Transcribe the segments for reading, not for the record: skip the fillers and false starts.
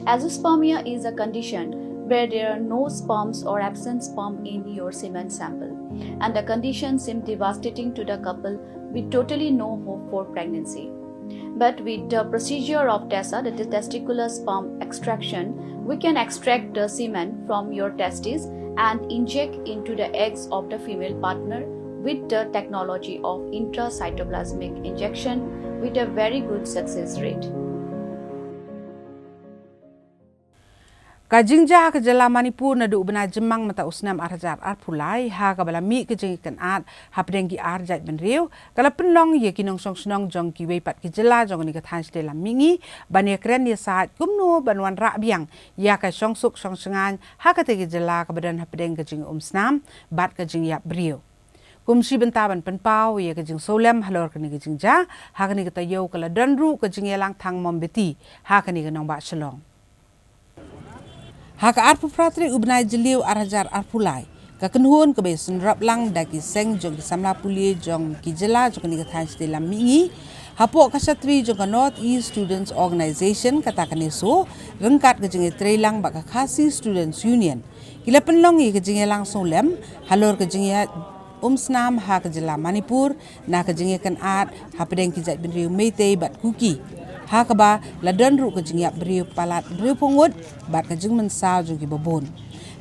Azoospermia is a condition where there are no sperms or absent sperm in your semen sample, and the condition seems devastating to the couple with totally no hope for pregnancy. But with the procedure of TESA, that is testicular sperm extraction, we can extract the semen from your testes and inject into the eggs of the female partner with the technology of intracytoplasmic injection with a very good success rate. Kajingja ke jala Manipur na du bena jemang mata usnam arjar arpulai ha ka balami ke jeng kan at ha pedenggi arjat benriu kala penlong ye kinong song snong jong ki wei pat ke jala jong ni ka than ste lam mingi bania kren ye saat kumno banwan ra biang ya ka song suk song sengan ha ka te ke jala ka badan ha pedeng ke jeng snam bat ke jeng ya briu kumsi bentaban penpau ye ke jeng solem halor ke ni ke jeng ja ha ka ni ka tayo kala danru ke jeng lang thang mom beti ha ka ni ke nong ba shalong Haka arpu pratri ubnai jeliu arhajar arpulai. Kakenhuan ke besun rap lang daki seng jong di samla pulie jong ki jela jong ni kathan stela mingi. Hapok kasatri jong ka North East Students Organization katakan eso rengkat ke jeng lang baka Khasi Students Union. Kila penlong ye ke jeng langsung lem halor ke jeng snam ha ke jela Manipur na ke jeng kan at ha pedeng ki jat benriu meitei bat kuki. Hakaba ladan ru ke jingyap beriu palat beriu pongut bat ke jing mensal jung ki babon.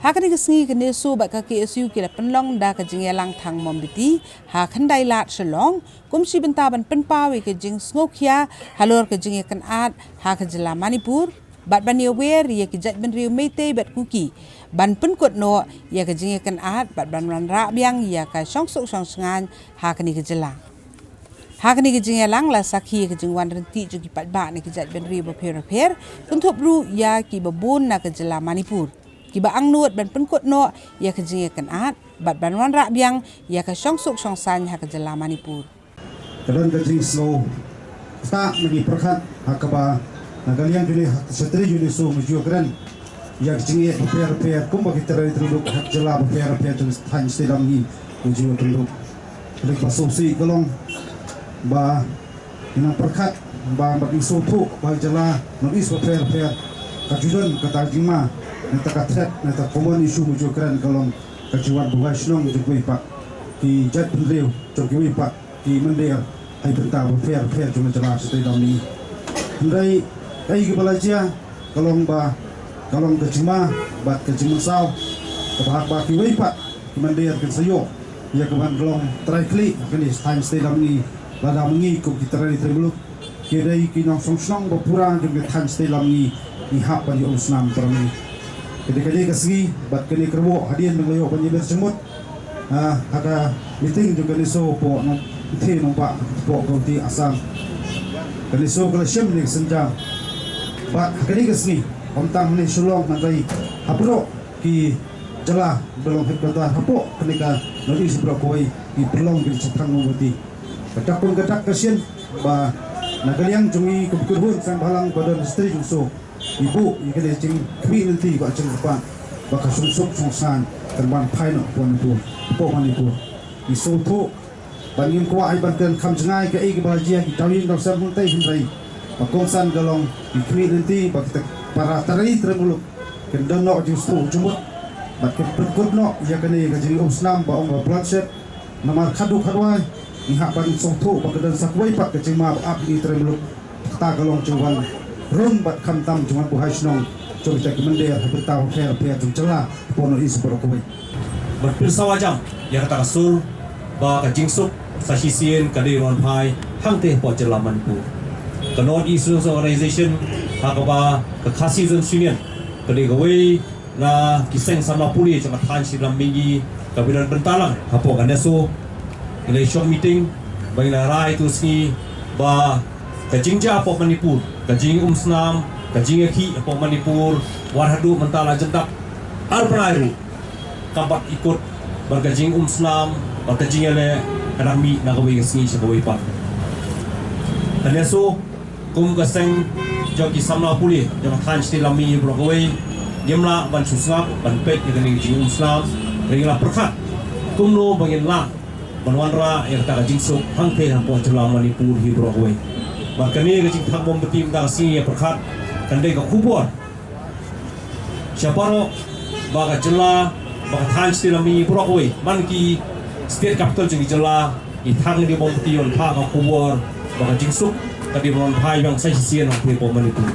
Hakani ke sengi ke nesu bat ke KSU kila penlong da ke jing lang thang mombiti ha khandai lat shalong kumsi bentaban penpawi ke jing sngokia halor ke jing kan at ha ke jela Manipur bat bani aware ye ke jat benriu meitei bat kuki ban penkut no ye ke jing kan at bat ban ra biang ya ka song sok song sengan ha kani ke jela Hakani ke jing lang la sakhi ke jing wan renti ju ki pat ba ni ke jat benri ba pher kunthop ru ya ki babon na ke jela Manipur ki ba ang nuot ban penkut no ya ke jing kan at bat ban wan ra biang ya ka song suk song san ha ke jela Manipur kadang ke jing slow sta magi prakhat hakaba nagalian juli satri juli so muju kran ya ke jing pher kum ba ki terai truduk hak jela ba pher jung than sedam ni muju truduk lek basosi kolong ba inang perkat ba bagi sopo ba jala no is ba fair kajudan kata jima neta katret neta common issue mujo kran kalong kajuan buhay snong mujo pak di jat pendeu jogi pak di mendia ai benta ba fair cuma jala setai dami ndai ai ke balaja kalong kajima bat kajima saw bahak ba ki pak di mendia ke sayo ya keban kalong try klik kini time stay dami lada mengi ko kita rai terlalu kira kinong song berpurang juga than stay lamni ni hak bagi usnam permi ketika kasih bat kini kerbo hadian mengoyo bagi bersemut ada meeting juga leso po no the no pak po konti asam leso kalau syam ni senja bat kini kasih omtang ni sulong nanti hapro ki jala belum hebat hapo ketika nanti seberapa koi ki pelong ki cetang mati Kedak pun kedak kasian ba nagaliang jungi kebukuhun sang balang badan istri jungso ibu ikale jing kami nanti ba jing apa ba kasungsuk sungsan terban paino pon itu po Manipur isu tu bangin ko ai banten kam jengai ke ai bahagia ki tawin dok sam huntai hindai ba kongsan galong kami nanti ba kita para tarai termuluk kendon no justru jumut ba keput no ya kene ka jing usnam ba ong bloodshed namar khadu khadwai Ihak ban soto pagkadan sakway pat kacima ab ni tremuluk tagalong cuman rum bat kamtam cuman buhay snong coba cek mender bertahu fair jum celah pono is berokoi berpilsawajam yang kata rasul ba kajingsuk sahisian kadewan pai hangte po jela Manipur ke North East Students Organization hakaba ke Khasi Students Union kadegawai na kiseng sama puli cuma than silam mingi kabilan bentalang hapo kaneso election meeting bagi rai tu sini ba kajingja po Manipur kajing snam kajing ki po Manipur warhadu mentala jendak arpanairu kampat ikut berkajing snam berkajing ele rami nagawi sini sebagai pak dan eso kum kaseng joki samla puli jama than stilami brogoi gemla ban susngap ban pet dengan jing snam ringla perkat kumno bangin la Banwanra yang tak jingsuk hangte hampo jela Manipur hi Broadway. Bahkan ni kecing thak bom betim dah sini perkat kandai ka kubur Siaparo baka jela baka than stilami Broadway man ki state capital jeng jela I thang di bom tion pa ka kuwar baka jingsuk ka di ron phai bang sai sien ang po Manipur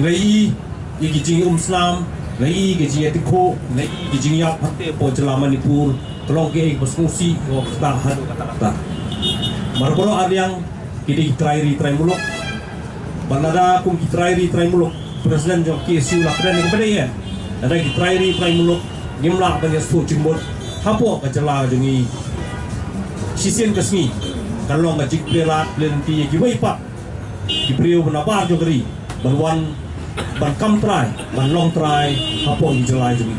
ngai I ki jing Islam ngai ki jing etikho ngai ki jing yak hate po jela Manipur tolong ke basnusi o ta hadu kata marboro adyang kidi try muluk banada kum try muluk presiden jok KSU lakran ni kepada ya ada try muluk gimla ban yastu jimbot hapo ka jela jungi sisien kasni kalong ka jikpela lenti ki wai pa ki priu banabar jogri banwan ban kam try ban long try hapo ni jela jungi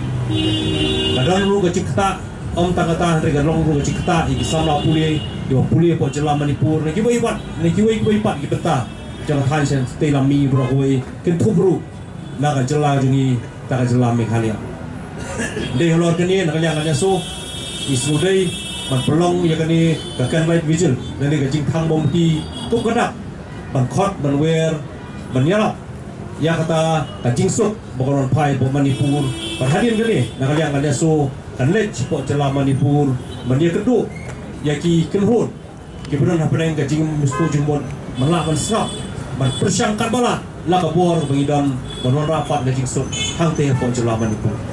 kadang lu ka jikta om tangata rega long ru ka jikta I samla pulie po jela Manipur ni ki wai pa ki peta jangan than sen stelami Broadway ken thubru naga jela jungi taga jela Meghalaya de holor kini nakanya so isudai man pelong ya kani kakan light vision dari kajing thang bom ti tu kadak ban khot ban wer ban yala ya kata kajing sok bokoron pai bo Manipur perhadian kini nakanya so kan lech po jela Manipur ban ya kedu ya ki kenhut ki beron hapeng kajing mustu jimbon melawan serap ban persyangkan bala la kabor bangidam ban rapat kajing sok hang te po jela Manipur